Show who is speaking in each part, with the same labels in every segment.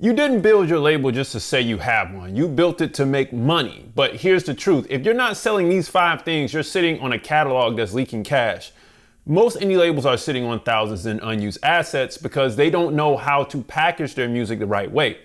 Speaker 1: You didn't build your label just to say you have one. You built it to make money. But here's the truth. If you're not selling these 5 things, you're sitting on a catalog that's leaking cash. Most indie labels are sitting on thousands in unused assets because they don't know how to package their music the right way.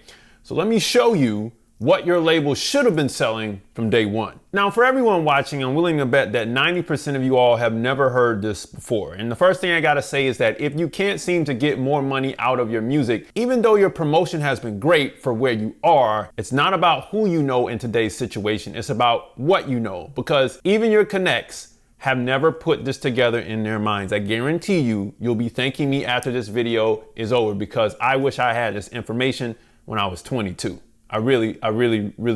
Speaker 1: So let me show you what your label should have been selling from day one. Now, for everyone watching, I'm willing to bet that 90% of you all have never heard this before. And the first thing I gotta say is that if you can't seem to get more money out of your music, even though your promotion has been great for where you are, it's not about who you know in today's situation, it's about what you know. Because even your connects have never put this together in their minds. I guarantee you'll be thanking me after this video is over because I wish I had this information when I was 22. I really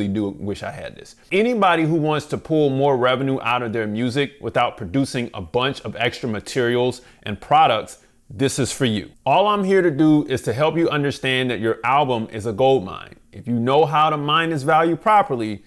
Speaker 1: do wish I had this. Anybody who wants to pull more revenue out of their music without producing a bunch of extra materials and products, this is for you. All I'm here to do is to help you understand that your album is a gold mine. If you know how to mine this value properly,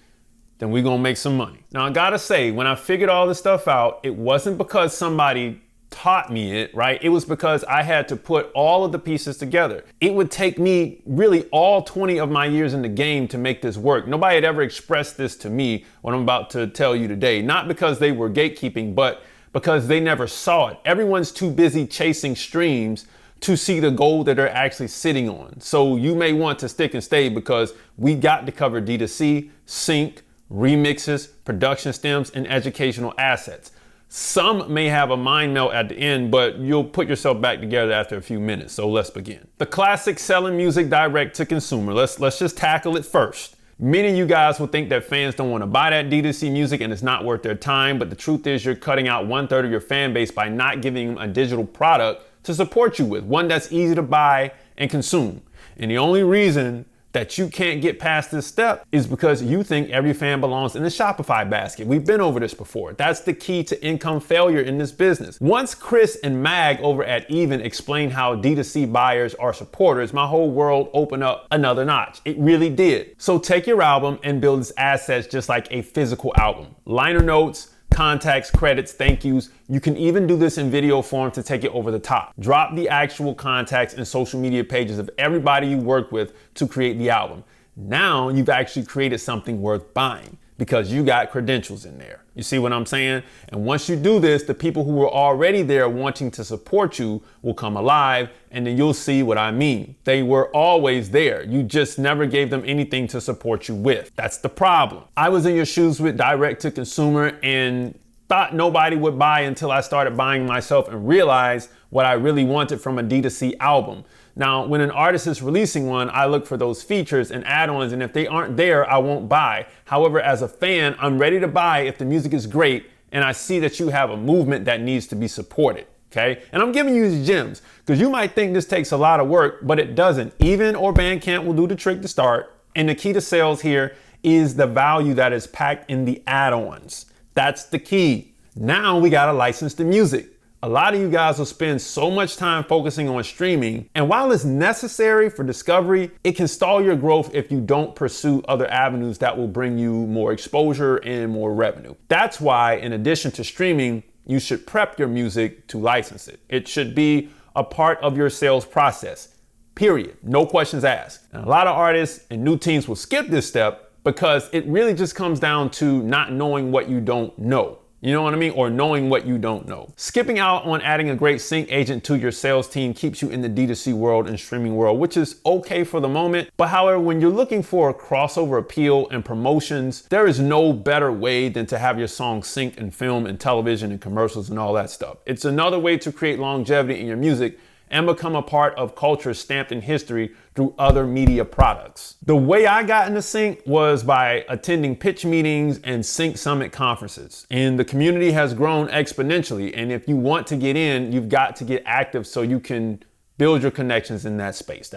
Speaker 1: then we're gonna make some money. Now I gotta say, when I figured all this stuff out, it wasn't because somebody taught me it, right? It was because I had to put all of the pieces together. It would take me really all 20 of my years in the game to make this work. Nobody had ever expressed this to me, what I'm about to tell you today, not because they were gatekeeping, but because they never saw it. Everyone's too busy chasing streams to see the gold that they're actually sitting on. So you may want to stick and stay because we got to cover D2C, sync, remixes, production stems, and educational assets. Some may have a mind melt at the end, but you'll put yourself back together after a few minutes. So let's begin. The classic selling music direct to consumer. Let's just tackle it first. Many of you guys will think that fans don't want to buy that D2C music and it's not worth their time, but the truth is you're cutting out 1/3 of your fan base by not giving them a digital product to support you with, one that's easy to buy and consume. And the only reason that you can't get past this step is because you think every fan belongs in the Shopify basket. We've been over this before. That's the key to income failure in this business. Once Chris and Mag over at Even explained how D2C buyers are supporters, my whole world opened up another notch. It really did. So take your album and build its assets just like a physical album. Liner notes, contacts, credits, thank yous. You can even do this in video form to take it over the top. Drop the actual contacts and social media pages of everybody you work with to create the album. Now you've actually created something worth buying because you got credentials in there. You see what I'm saying? And once you do this, the people who were already there wanting to support you will come alive, and then you'll see what I mean. They were always there. You just never gave them anything to support you with. That's the problem. I was in your shoes with direct to consumer and thought nobody would buy until I started buying myself and realized what I really wanted from a D2C album. Now, when an artist is releasing one, I look for those features and add-ons, and if they aren't there, I won't buy. However, as a fan, I'm ready to buy if the music is great and I see that you have a movement that needs to be supported, okay? And I'm giving you these gems because you might think this takes a lot of work, but it doesn't. Even or Bandcamp will do the trick to start, and the key to sales here is the value that is packed in the add-ons. That's the key. Now we gotta license the music. A lot of you guys will spend so much time focusing on streaming, and while it's necessary for discovery, it can stall your growth if you don't pursue other avenues that will bring you more exposure and more revenue. That's why, in addition to streaming, you should prep your music to license it. It should be a part of your sales process, period. No questions asked. And a lot of artists and new teams will skip this step because it really just comes down to not knowing what you don't know. You know what I mean? Or knowing what you don't know. Skipping out on adding a great sync agent to your sales team keeps you in the D2C world and streaming world, which is okay for the moment. But however, when you're looking for a crossover appeal and promotions, there is no better way than to have your song synced in film and television and commercials and all that stuff. It's another way to create longevity in your music and become a part of culture stamped in history through other media products. The way I got into sync was by attending pitch meetings and sync summit conferences. And the community has grown exponentially. And if you want to get in, you've got to get active so you can build your connections in that space.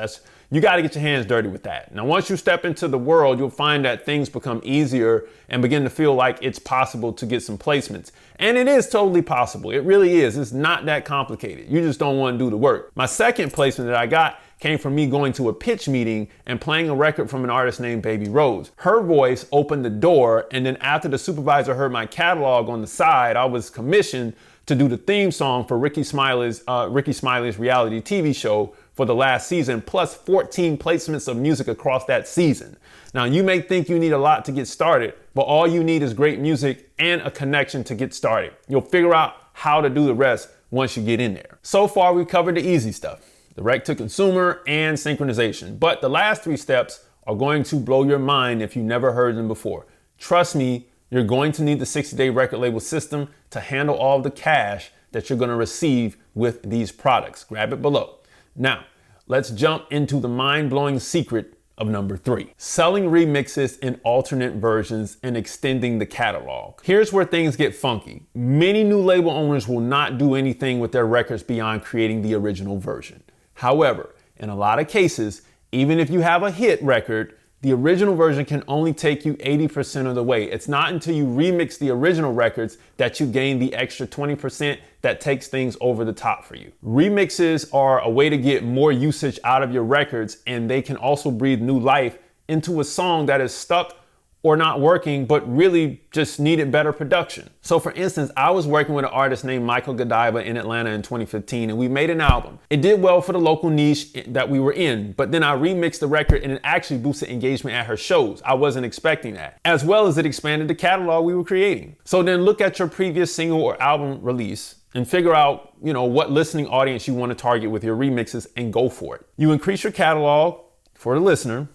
Speaker 1: You got to get your hands dirty with that. Now, once you step into the world, you'll find that things become easier and begin to feel like it's possible to get some placements. And it is totally possible. It really is. It's not that complicated. You just don't want to do the work. My second placement that I got came from me going to a pitch meeting and playing a record from an artist named Baby Rose. Her voice opened the door, and then after the supervisor heard my catalog on the side, I was commissioned to do the theme song for Ricky Smiley's reality TV show, for the last season, plus 14 placements of music across that season. Now, you may think you need a lot to get started, but all you need is great music and a connection to get started. You'll figure out how to do the rest once you get in there. So far, we covered the easy stuff, direct to consumer and synchronization. But the last 3 steps are going to blow your mind if you never heard them before. Trust me, you're going to need the 60-day record label system to handle all the cash that you're going to receive with these products. Grab it below. Now, let's jump into the mind-blowing secret of number 3. Selling remixes in alternate versions and extending the catalog. Here's where things get funky. Many new label owners will not do anything with their records beyond creating the original version. However, in a lot of cases, even if you have a hit record, the original version can only take you 80% of the way. It's not until you remix the original records that you gain the extra 20% that takes things over the top for you. Remixes are a way to get more usage out of your records, and they can also breathe new life into a song that is stuck or not working, but really just needed better production. So for instance, I was working with an artist named Michael Godiva in Atlanta in 2015, and we made an album. It did well for the local niche that we were in, but then I remixed the record and it actually boosted engagement at her shows. I wasn't expecting that, as well as it expanded the catalog we were creating. So then look at your previous single or album release and figure out, what listening audience you want to target with your remixes and go for it. You increase your catalog for the listener,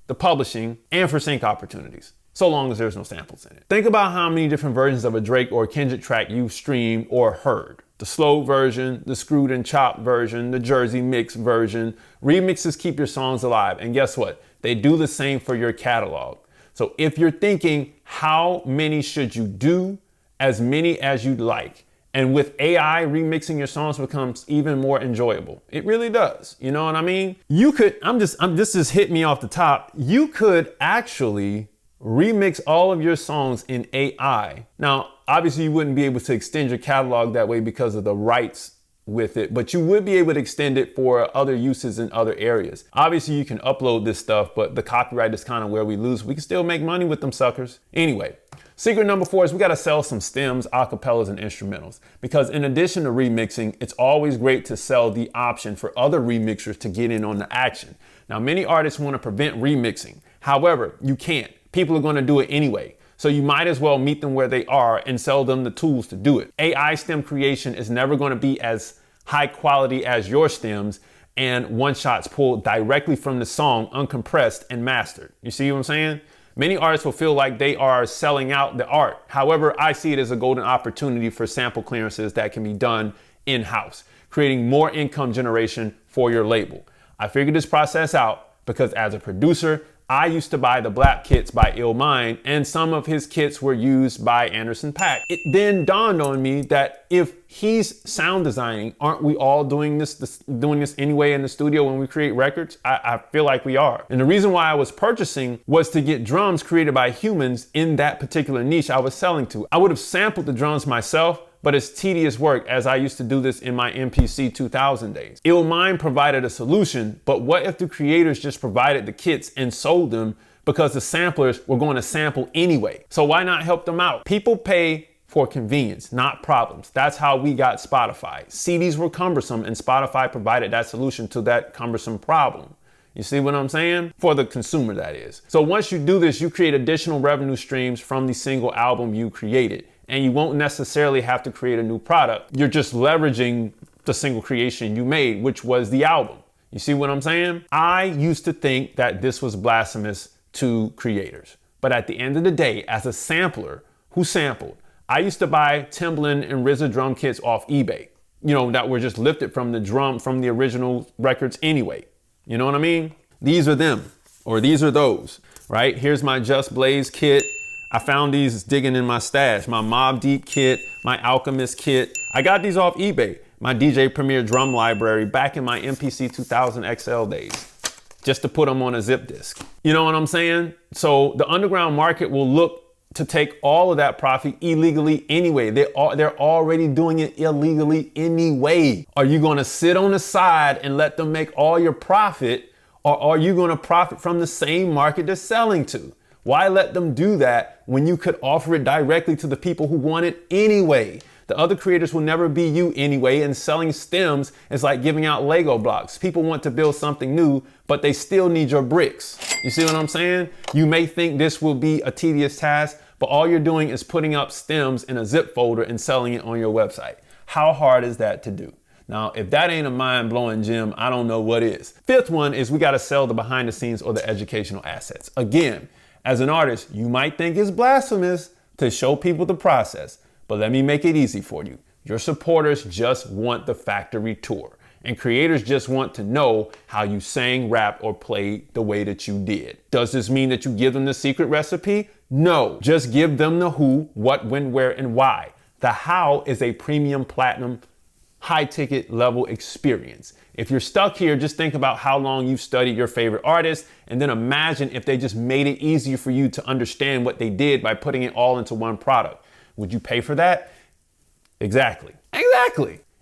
Speaker 1: the publishing, and for sync opportunities, so long as there's no samples in it. Think about how many different versions of a Drake or Kendrick track you've streamed or heard. The slow version, the screwed and chopped version, the Jersey mix version. Remixes keep your songs alive. And guess what? They do the same for your catalog. So if you're thinking, how many should you do? As many as you'd like. And with AI, remixing your songs becomes even more enjoyable. It really does. You know what I mean? You could, this just hit me off the top. You could actually remix all of your songs in AI. Now, obviously you wouldn't be able to extend your catalog that way because of the rights with it, but you would be able to extend it for other uses in other areas. Obviously you can upload this stuff, but the copyright is kind of where we lose. We can still make money with them suckers. Anyway, secret number 4 is we got to sell some stems, acapellas, and instrumentals, because in addition to remixing, it's always great to sell the option for other remixers to get in on the action. Now, many artists want to prevent remixing. However, you can't. People are going to do it anyway. So you might as well meet them where they are and sell them the tools to do it. AI stem creation is never going to be as high quality as your stems and one-shots pulled directly from the song, uncompressed and mastered. You see what I'm saying? Many artists will feel like they are selling out the art. However, I see it as a golden opportunity for sample clearances that can be done in-house, creating more income generation for your label. I figured this process out because as a producer, I used to buy the Black kits by Goldmine, and some of his kits were used by Anderson .Paak. It then dawned on me that if he's sound designing, aren't we all doing this anyway in the studio when we create records? I feel like we are. And the reason why I was purchasing was to get drums created by humans in that particular niche I was selling to. I would have sampled the drums myself, but it's tedious work as I used to do this in my MPC 2000 days. Goldmine provided a solution, but what if the creators just provided the kits and sold them because the samplers were going to sample anyway? So why not help them out? People pay for convenience, not problems. That's how we got Spotify. CDs were cumbersome and Spotify provided that solution to that cumbersome problem. You see what I'm saying? For the consumer, that is. So once you do this, you create additional revenue streams from the single album you created. And you won't necessarily have to create a new product. You're just leveraging the single creation you made, which was the album. You see what I'm saying? I used to think that this was blasphemous to creators. But at the end of the day, as a sampler who sampled, I used to buy Timbaland and RZA drum kits off eBay, that were just lifted from the original records anyway. You know what I mean? These are them, or these are those, right? Here's my Just Blaze kit. I found these digging in my stash. My Mobb Deep kit, my Alchemist kit. I got these off eBay. My DJ Premier drum library back in my MPC 2000 XL days, just to put them on a zip disk. You know what I'm saying? So the underground market will look to take all of that profit illegally anyway. They're already doing it illegally anyway. Are you gonna sit on the side and let them make all your profit, or are you gonna profit from the same market they're selling to? Why let them do that when you could offer it directly to the people who want it anyway? The other creators will never be you anyway, and selling stems is like giving out Lego blocks. People want to build something new, but they still need your bricks. You see what I'm saying? You may think this will be a tedious task, but all you're doing is putting up stems in a zip folder and selling it on your website. How hard is that to do? Now, if that ain't a mind-blowing gem, I don't know what is. Fifth one is we gotta sell the behind the scenes or the educational assets. Again, as an artist, you might think it's blasphemous to show people the process, but let me make it easy for you. Your supporters just want the factory tour, and creators just want to know how you sang, rapped, or played the way that you did. Does this mean that you give them the secret recipe? No, just give them the who, what, when, where, and why. The how is a premium platinum high ticket level experience. If you're stuck here, just think about how long you've studied your favorite artist, and then imagine if they just made it easier for you to understand what they did by putting it all into one product. Would you pay for that? Exactly.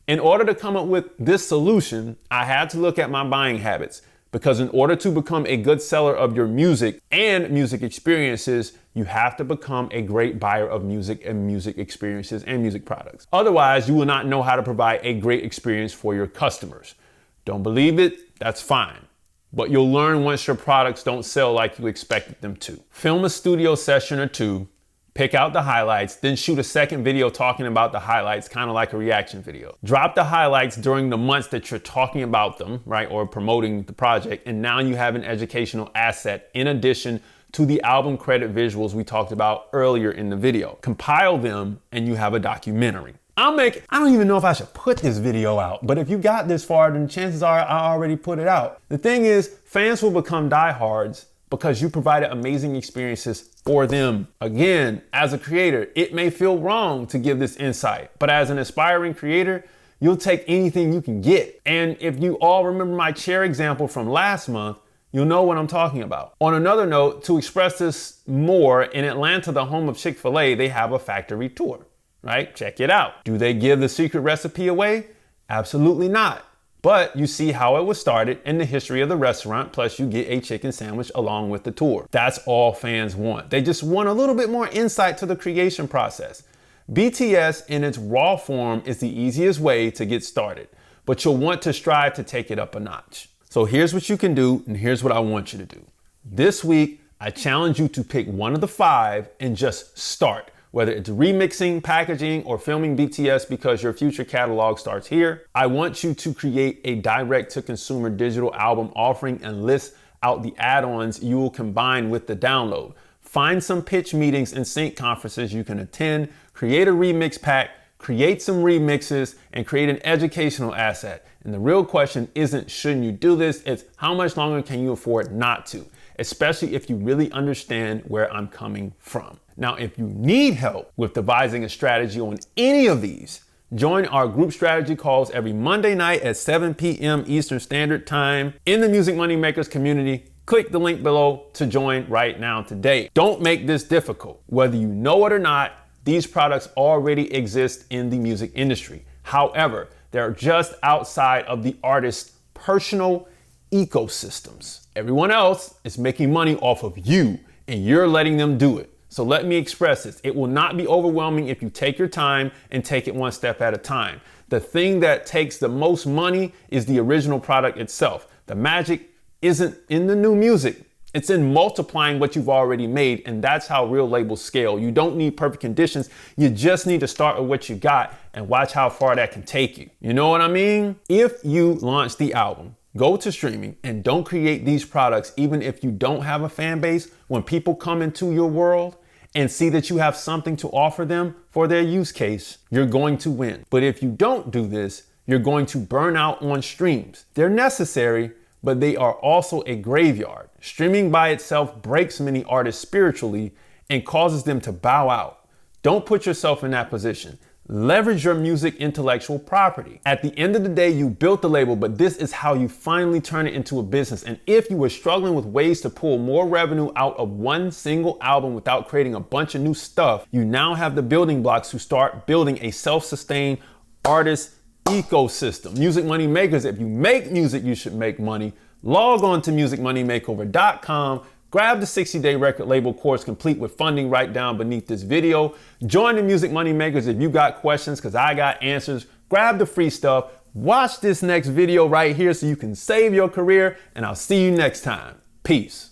Speaker 1: In order to come up with this solution, I had to look at my buying habits, because in order to become a good seller of your music and music experiences, you have to become a great buyer of music and music experiences and music products. Otherwise, you will not know how to provide a great experience for your customers. Don't believe it? That's fine. But you'll learn once your products don't sell like you expected them to. Film a studio session or two, pick out the highlights, then shoot a second video talking about the highlights, kind of like a reaction video. Drop the highlights during the months that you're talking about them, right, or promoting the project, and now you have an educational asset in addition to the album credit visuals we talked about earlier in the video. Compile them and you have a documentary. I don't even know if I should put this video out, but if you got this far, then chances are I already put it out. The thing is, fans will become diehards because you provided amazing experiences for them. Again, as a creator, it may feel wrong to give this insight, but as an aspiring creator, you'll take anything you can get. And if you all remember my chair example from last month, you'll know what I'm talking about. On another note, to express this more, in Atlanta, the home of Chick-fil-A, they have a factory tour, right? Check it out. Do they give the secret recipe away? Absolutely not. But you see how it was started and the history of the restaurant, plus you get a chicken sandwich along with the tour. That's all fans want. They just want a little bit more insight to the creation process. BTS in its raw form is the easiest way to get started, but you'll want to strive to take it up a notch. So here's what you can do, and here's what I want you to do. This week, I challenge you to pick one of the 5 and just start. Whether it's remixing, packaging, or filming BTS because your future catalog starts here. I want you to create a direct-to-consumer digital album offering and list out the add-ons you will combine with the download. Find some pitch meetings and sync conferences you can attend, create a remix pack, create some remixes, and create an educational asset. And the real question isn't shouldn't you do this, it's how much longer can you afford not to, especially if you really understand where I'm coming from. Now, if you need help with devising a strategy on any of these, join our group strategy calls every Monday night at 7 p.m. Eastern Standard Time in the Music Moneymakers community. Click the link below to join right now today. Don't make this difficult. Whether you know it or not, these products already exist in the music industry. However, they're just outside of the artist's personal ecosystems. Everyone else is making money off of you, and you're letting them do it. So let me express this. It will not be overwhelming if you take your time and take it one step at a time. The thing that takes the most money is the original product itself. The magic isn't in the new music. It's in multiplying what you've already made, and that's how real labels scale. You don't need perfect conditions. You just need to start with what you got and watch how far that can take you. You know what I mean? If you launch the album, go to streaming, and don't create these products, even if you don't have a fan base, when people come into your world and see that you have something to offer them for their use case, you're going to win. But if you don't do this, you're going to burn out on streams. They're necessary, but they are also a graveyard. Streaming by itself breaks many artists spiritually and causes them to bow out. Don't put yourself in that position. Leverage your music intellectual property. At the end of the day, you built the label, but this is how you finally turn it into a business. And if you were struggling with ways to pull more revenue out of one single album without creating a bunch of new stuff, you now have the building blocks to start building a self-sustained artist ecosystem. Music Money Makers, if you make music, you should make money. Log on to musicmoneymakeover.com, Grab the 60-day record label course complete with funding right down beneath this video. Join the Music Money Makers if you got questions, because I got answers. Grab the free stuff. Watch this next video right here so you can save your career, and I'll see you next time. Peace.